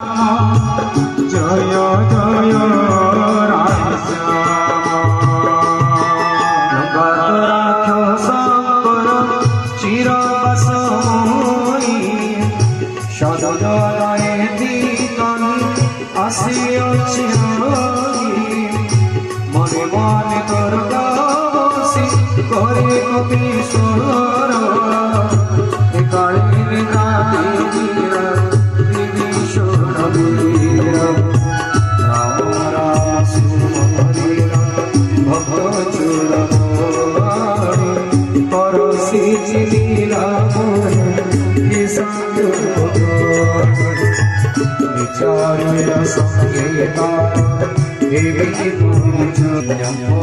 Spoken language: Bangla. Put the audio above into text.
জয় জয় রাখ শঙ্কর চিরবাসময়ী সদয় দিগণ আসিয়াছি মনে মনে তোর বসি করে কপীশ্বর কালীন কালী विचार संगीता देवी राम